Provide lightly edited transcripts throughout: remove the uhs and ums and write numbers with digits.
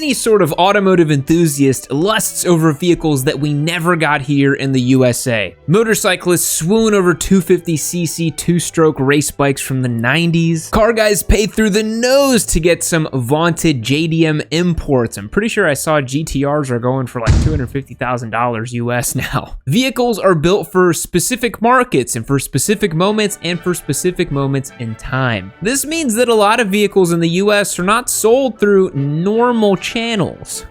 Any sort of automotive enthusiast lusts over vehicles that we never got here in the USA. Motorcyclists swoon over 250cc two-stroke race bikes from the 90s. Car guys pay through the nose to get some vaunted JDM imports. I'm pretty sure I saw GTRs are going for like $250,000 US now. Vehicles are built for specific markets and for specific moments in time. This means that a lot of vehicles in the US are not sold through normal channels.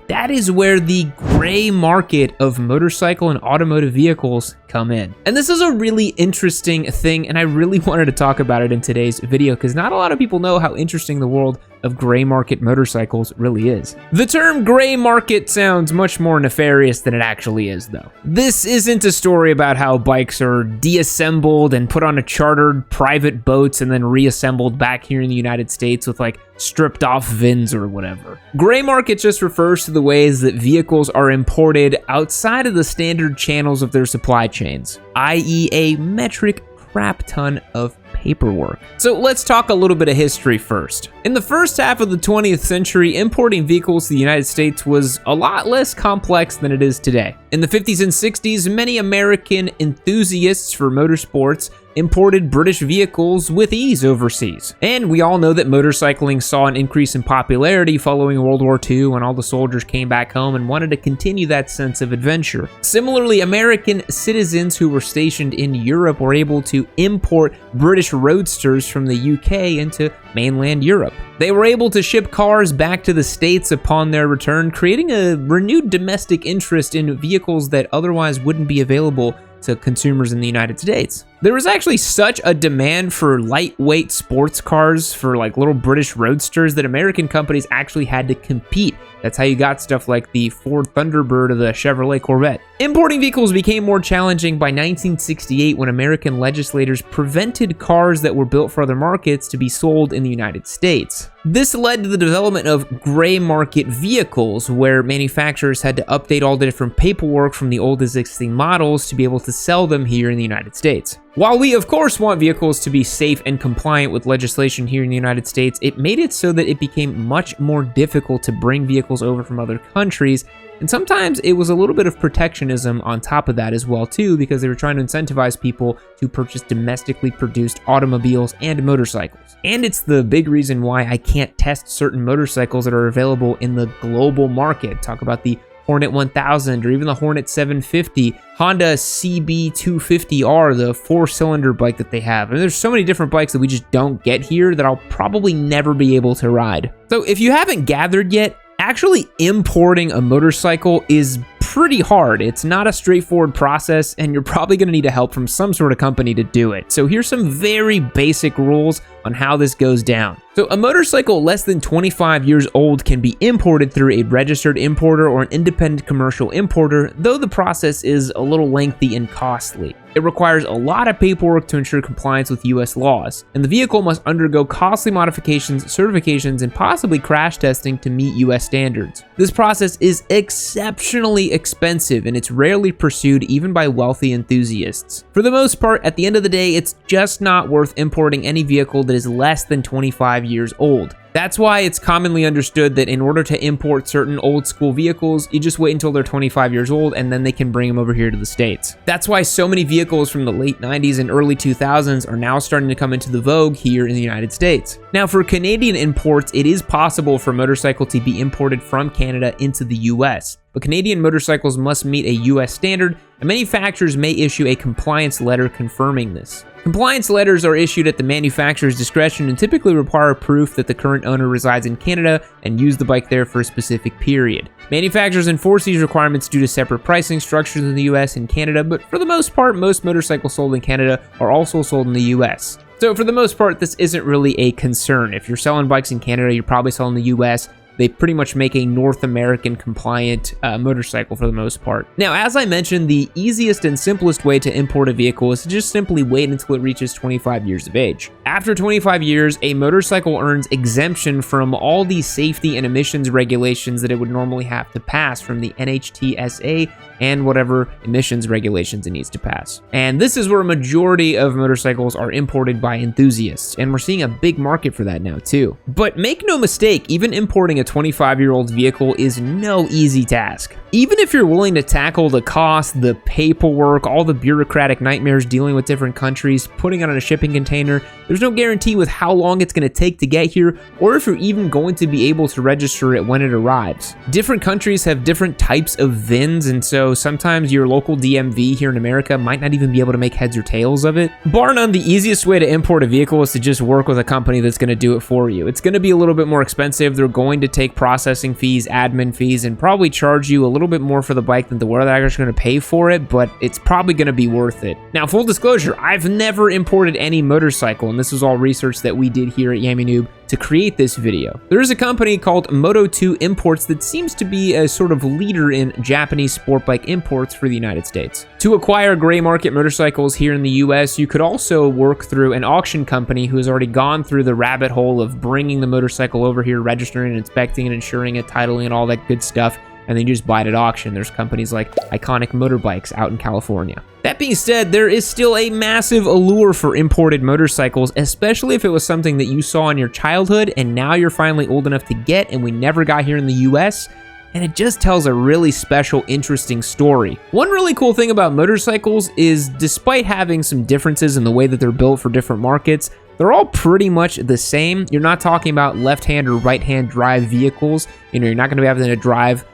That is where the gray market of motorcycle and automotive vehicles come in. And this is a really interesting thing, and I really wanted to talk about it in today's video because not a lot of people know how interesting the world of gray market motorcycles really is. The term gray market sounds much more nefarious than it actually is, though. This isn't a story about how bikes are deassembled and put on a chartered private boats and then reassembled back here in the United States with like stripped off VINs or whatever. Gray market just refers to the ways that vehicles are imported outside of the standard channels of their supply chains, i.e. a metric crap ton of paperwork. So let's talk a little bit of history first. In the first half of the 20th century, importing vehicles to the United States was a lot less complex than it is today. In the 50s and 60s, many American enthusiasts for motorsports imported British vehicles with ease overseas. And we all know that motorcycling saw an increase in popularity following World War II when all the soldiers came back home and wanted to continue that sense of adventure. Similarly, American citizens who were stationed in Europe were able to import British roadsters from the UK into mainland Europe. They were able to ship cars back to the States upon their return, creating a renewed domestic interest in vehicles that otherwise wouldn't be available to consumers in the United States. There was actually such a demand for lightweight sports cars, for like little British roadsters, that American companies actually had to compete. That's how you got stuff like the Ford Thunderbird or the Chevrolet Corvette. Importing vehicles became more challenging by 1968 when American legislators prevented cars that were built for other markets to be sold in the United States. This led to the development of gray market vehicles, where manufacturers had to update all the different paperwork from the old existing models to be able to sell them here in the United States. While we of course want vehicles to be safe and compliant with legislation here in the United States, it made it so that it became much more difficult to bring vehicles over from other countries, and sometimes it was a little bit of protectionism on top of that as well too, because they were trying to incentivize people to purchase domestically produced automobiles and motorcycles. And it's the big reason why I can't test certain motorcycles that are available in the global market. Talk about the Hornet 1000 or even the Hornet 750, Honda CB250R, the 4-cylinder bike that they have. And there's so many different bikes that we just don't get here that I'll probably never be able to ride. So if you haven't gathered yet, actually importing a motorcycle is pretty hard. It's not a straightforward process, and you're probably going to need help from some sort of company to do it. So here's some very basic rules on how this goes down. So a motorcycle less than 25 years old can be imported through a registered importer or an independent commercial importer, though the process is a little lengthy and costly. It requires a lot of paperwork to ensure compliance with US laws, and the vehicle must undergo costly modifications, certifications, and possibly crash testing to meet US standards. This process is exceptionally expensive, and it's rarely pursued even by wealthy enthusiasts. For the most part, at the end of the day, it's just not worth importing any vehicle that is less than 25 years old. That's why it's commonly understood that in order to import certain old school vehicles, you just wait until they're 25 years old and then they can bring them over here to the States. That's why so many vehicles from the late 90s and early 2000s are now starting to come into the vogue here in the United States. Now, for Canadian imports, it is possible for a motorcycle to be imported from Canada into the US. But Canadian motorcycles must meet a US standard, and manufacturers may issue a compliance letter confirming this. Compliance letters are issued at the manufacturer's discretion and typically require proof that the current owner resides in Canada and used the bike there for a specific period. Manufacturers enforce these requirements due to separate pricing structures in the US and Canada, but for the most part, most motorcycles sold in Canada are also sold in the US. So for the most part, this isn't really a concern. If you're selling bikes in Canada, you're probably selling the US. They pretty much make a North American compliant motorcycle for the most part. Now, as I mentioned, the easiest and simplest way to import a vehicle is to just simply wait until it reaches 25 years of age. After 25 years, a motorcycle earns exemption from all the safety and emissions regulations that it would normally have to pass from the NHTSA and whatever emissions regulations it needs to pass. And this is where a majority of motorcycles are imported by enthusiasts, and we're seeing a big market for that now too. But make no mistake, even importing a a 25-year-old vehicle is no easy task. Even if you're willing to tackle the cost, the paperwork, all the bureaucratic nightmares dealing with different countries, putting it on a shipping container, there's no guarantee with how long it's going to take to get here, or if you're even going to be able to register it when it arrives. Different countries have different types of VINs, and so sometimes your local DMV here in America might not even be able to make heads or tails of it. Bar none, the easiest way to import a vehicle is to just work with a company that's going to do it for you. It's going to be a little bit more expensive. They're going to take processing fees, admin fees, and probably charge you a little bit more for the bike than the weather is going to pay for it, but it's probably going to be worth it. Now, full disclosure, I've never imported any motorcycle, and this was all research that we did here at Yami Noob to create this video. There is a company called Moto2 Imports that seems to be a sort of leader in Japanese sport bike imports for the United States. To acquire gray market motorcycles here in the US, you could also work through an auction company who has already gone through the rabbit hole of bringing the motorcycle over here, registering and inspecting and insuring it, titling and all that good stuff, and then you just buy it at auction. There's companies like Iconic Motorbikes out in California. That being said, there is still a massive allure for imported motorcycles, especially if it was something that you saw in your childhood and now you're finally old enough to get and we never got here in the US, and it just tells a really special, interesting story. One really cool thing about motorcycles is, despite having some differences in the way that they're built for different markets, they're all pretty much the same. You're not talking about left-hand or right-hand drive vehicles. You're not gonna be able to drive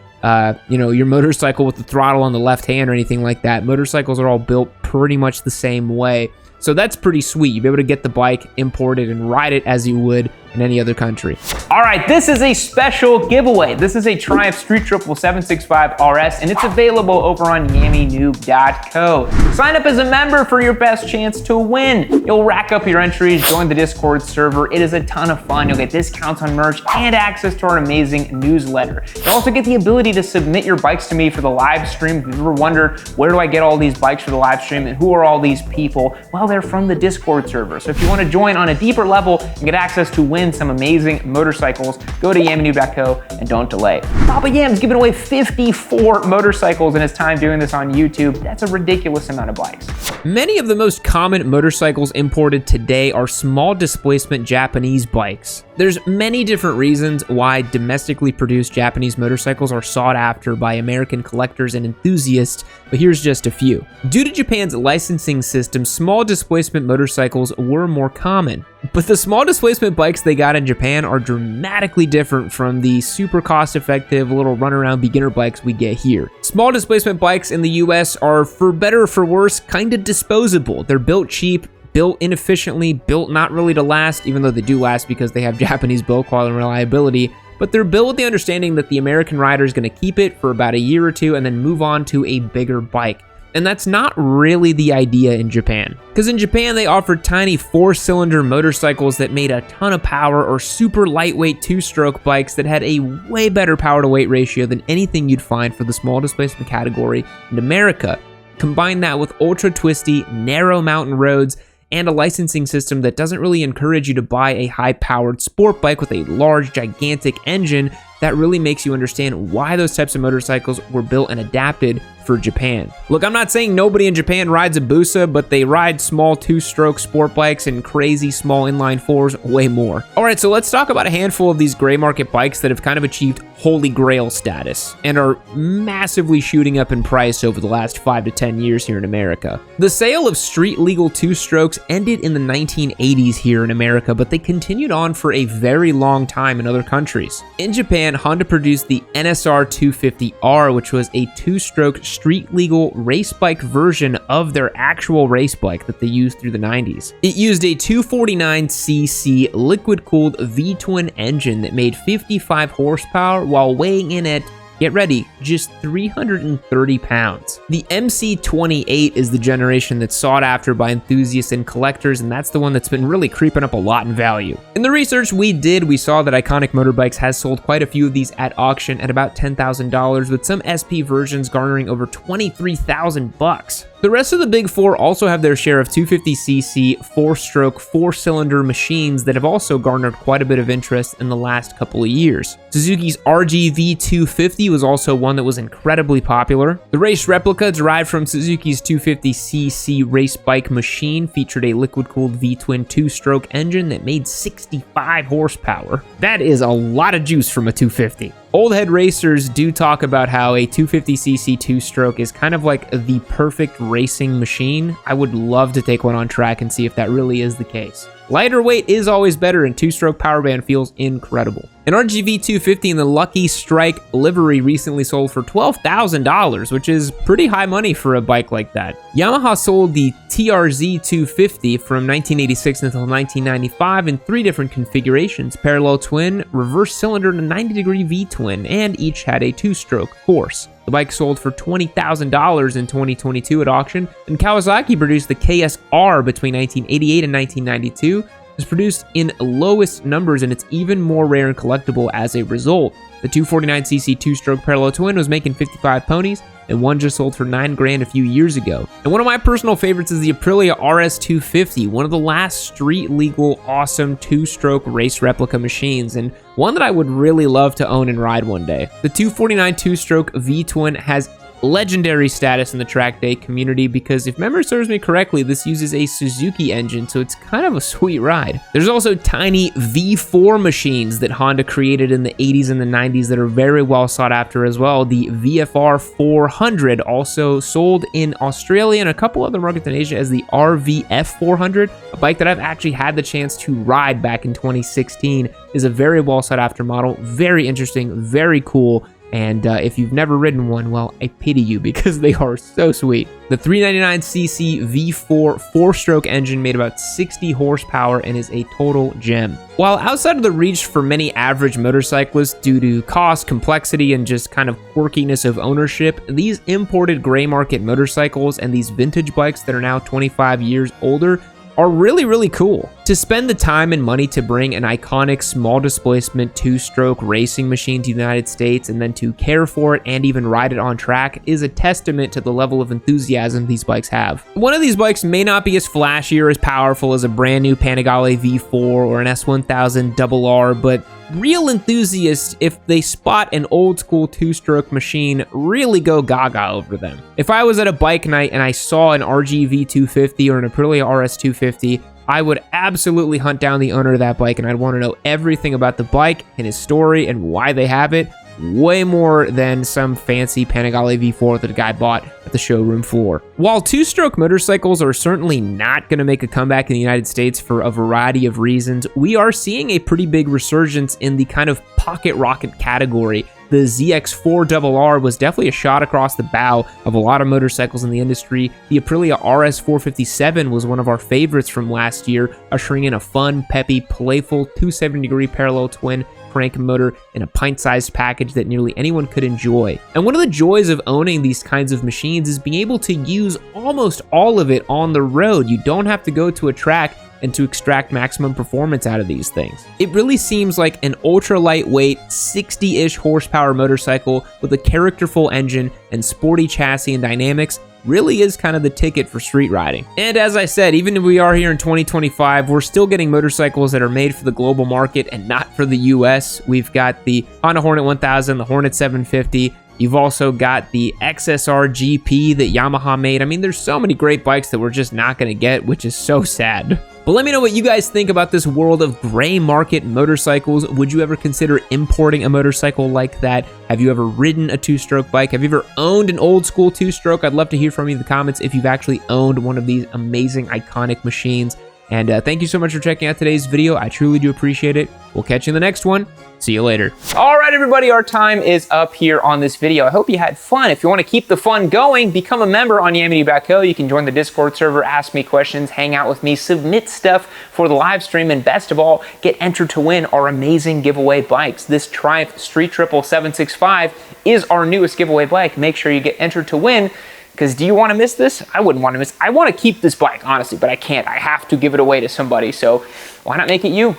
your motorcycle with the throttle on the left hand or anything like that. Motorcycles are all built pretty much the same way. So that's pretty sweet. You'll be able to get the bike imported and ride it as you would in any other country. All right, this is a special giveaway. This is a Triumph Street Triple 765 RS, and it's available over on YamiNoob.co. Sign up as a member for your best chance to win. You'll rack up your entries, join the Discord server. It is a ton of fun. You'll get discounts on merch and access to our amazing newsletter. You'll also get the ability to submit your bikes to me for the live stream. If you've ever wondered, where do I get all these bikes for the live stream and who are all these people? Well, they're from the Discord server. So if you want to join on a deeper level and get access to win some amazing motorcycles, go to YamiNoob.co and don't delay. Papa Yam's giving away 54 motorcycles in his time doing this on YouTube. That's a ridiculous amount of bikes. Many of the most common motorcycles imported today are small displacement Japanese bikes. There's many different reasons why domestically produced Japanese motorcycles are sought after by American collectors and enthusiasts, but here's just a few. Due to Japan's licensing system, small displacement motorcycles were more common. But the small displacement bikes they got in Japan are dramatically different from the super cost-effective little runaround beginner bikes we get here. Small displacement bikes in the US are, for better or for worse, kind of disposable. They're built cheap, built inefficiently, built not really to last, even though they do last because they have Japanese build quality and reliability, but they're built with the understanding that the American rider is going to keep it for about a year or two and then move on to a bigger bike. And that's not really the idea in Japan. Because in Japan, they offered tiny 4-cylinder motorcycles that made a ton of power, or super lightweight 2-stroke bikes that had a way better power to weight ratio than anything you'd find for the small displacement category in America. Combine that with ultra twisty, narrow mountain roads, and a licensing system that doesn't really encourage you to buy a high-powered sport bike with a large, gigantic engine, that really makes you understand why those types of motorcycles were built and adapted for Japan. Look, I'm not saying nobody in Japan rides a Busa, but they ride small 2-stroke sport bikes and crazy small inline 4s way more. All right, so let's talk about a handful of these gray market bikes that have kind of achieved holy grail status and are massively shooting up in price over the last 5 to 10 years here in America. The sale of street legal 2-strokes ended in the 1980s here in America, but they continued on for a very long time in other countries. In Japan, Honda produced the NSR 250R, which was a 2-stroke street legal race bike version of their actual race bike that they used through the 90s. It used a 249cc liquid-cooled V-twin engine that made 55 horsepower while weighing in at, get ready, just 330 pounds. The MC28 is the generation that's sought after by enthusiasts and collectors, and that's the one that's been really creeping up a lot in value. In the research we did, we saw that Iconic Motorbikes has sold quite a few of these at auction at about $10,000, with some SP versions garnering over $23,000. The rest of the big four also have their share of 250cc, 4-stroke, 4-cylinder machines that have also garnered quite a bit of interest in the last couple of years. Suzuki's RGV 250 was also one that was incredibly popular. The race replica derived from Suzuki's 250cc race bike machine featured a liquid-cooled V-twin 2-stroke engine that made 65 horsepower. That is a lot of juice from a 250. Old head racers do talk about how a 250cc 2-stroke is kind of like the perfect racing machine. I would love to take one on track and see if that really is the case. Lighter weight is always better, and 2-stroke power band feels incredible. An RGV 250 in the Lucky Strike livery recently sold for $12,000, which is pretty high money for a bike like that. Yamaha sold the TRZ 250 from 1986 until 1995 in 3 different configurations: parallel twin, reverse cylinder, and a 90-degree V-twin, and each had a 2-stroke force. The bike sold for $20,000 in 2022 at auction, and Kawasaki produced the KSR between 1988 and 1992. It was produced in lowest numbers, and it's even more rare and collectible as a result. The 249cc 2-stroke parallel twin was making 55 ponies, and one just sold for $9,000 a few years ago. And one of my personal favorites is the Aprilia RS 250, one of the last street-legal, awesome 2-stroke race replica machines, and one that I would really love to own and ride one day. The 249 2-stroke V-twin has legendary status in the track day community because, if memory serves me correctly, this uses a Suzuki engine, so it's kind of a sweet ride. There's also tiny V4 machines that Honda created in the 80s and the 90s that are very well sought after as well. The VFR 400, also sold in Australia and a couple other markets in Asia as the RVF 400, a bike that I've actually had the chance to ride back in 2016, is a very well sought after model, very interesting, very cool. And if you've never ridden one, well, I pity you because they are so sweet. The 399cc V4 4-stroke engine made about 60 horsepower and is a total gem. While outside of the reach for many average motorcyclists due to cost, complexity, and just kind of quirkiness of ownership, these imported gray market motorcycles and these vintage bikes that are now 25 years older are really, really cool. To spend the time and money to bring an iconic small displacement 2-stroke racing machine to the United States and then to care for it and even ride it on track is a testament to the level of enthusiasm these bikes have. One of these bikes may not be as flashy or as powerful as a brand new Panigale V4 or an S1000 RR, but real enthusiasts, if they spot an old school 2-stroke machine, really go gaga over them. If I was at a bike night and I saw an RGV 250 or an Aprilia RS 250, I would absolutely hunt down the owner of that bike, and I'd want to know everything about the bike and his story and why they have it, way more than some fancy Panigale V4 that a guy bought at the showroom floor. While 2-stroke motorcycles are certainly not going to make a comeback in the United States for a variety of reasons, we are seeing a pretty big resurgence in the kind of pocket rocket category. The ZX4RR was definitely a shot across the bow of a lot of motorcycles in the industry. The Aprilia RS 457 was one of our favorites from last year, ushering in a fun, peppy, playful 270-degree parallel twin crank motor in a pint-sized package that nearly anyone could enjoy. And one of the joys of owning these kinds of machines is being able to use almost all of it on the road. You don't have to go to a track and to extract maximum performance out of these things. It really seems like an ultra lightweight 60-ish horsepower motorcycle with a characterful engine and sporty chassis and dynamics really is kind of the ticket for street riding. And as I said, even if we are here in 2025, we're still getting motorcycles that are made for the global market and not for the US. We've got the Honda Hornet 1000, the Hornet 750. You've also got the XSR GP that Yamaha made. I mean, there's so many great bikes that we're just not going to get, which is so sad. But let me know what you guys think about this world of gray market motorcycles. Would you ever consider importing a motorcycle like that? Have you ever ridden a 2-stroke bike? Have you ever owned an old school 2-stroke? I'd love to hear from you in the comments if you've actually owned one of these amazing, iconic machines. And thank you so much for checking out today's video. I truly do appreciate it. We'll catch you in the next one. See you later. All right, everybody, our time is up here on this video. I hope you had fun. If you want to keep the fun going, become a member on Yamity.co. You can join the Discord server, ask me questions, hang out with me, submit stuff for the live stream, and best of all, get entered to win our amazing giveaway bikes. This Triumph Street Triple 765 is our newest giveaway bike. Make sure you get entered to win. Because do you want to miss this? I wouldn't want to miss. I want to keep this bike, honestly, but I can't. I have to give it away to somebody. So why not make it you?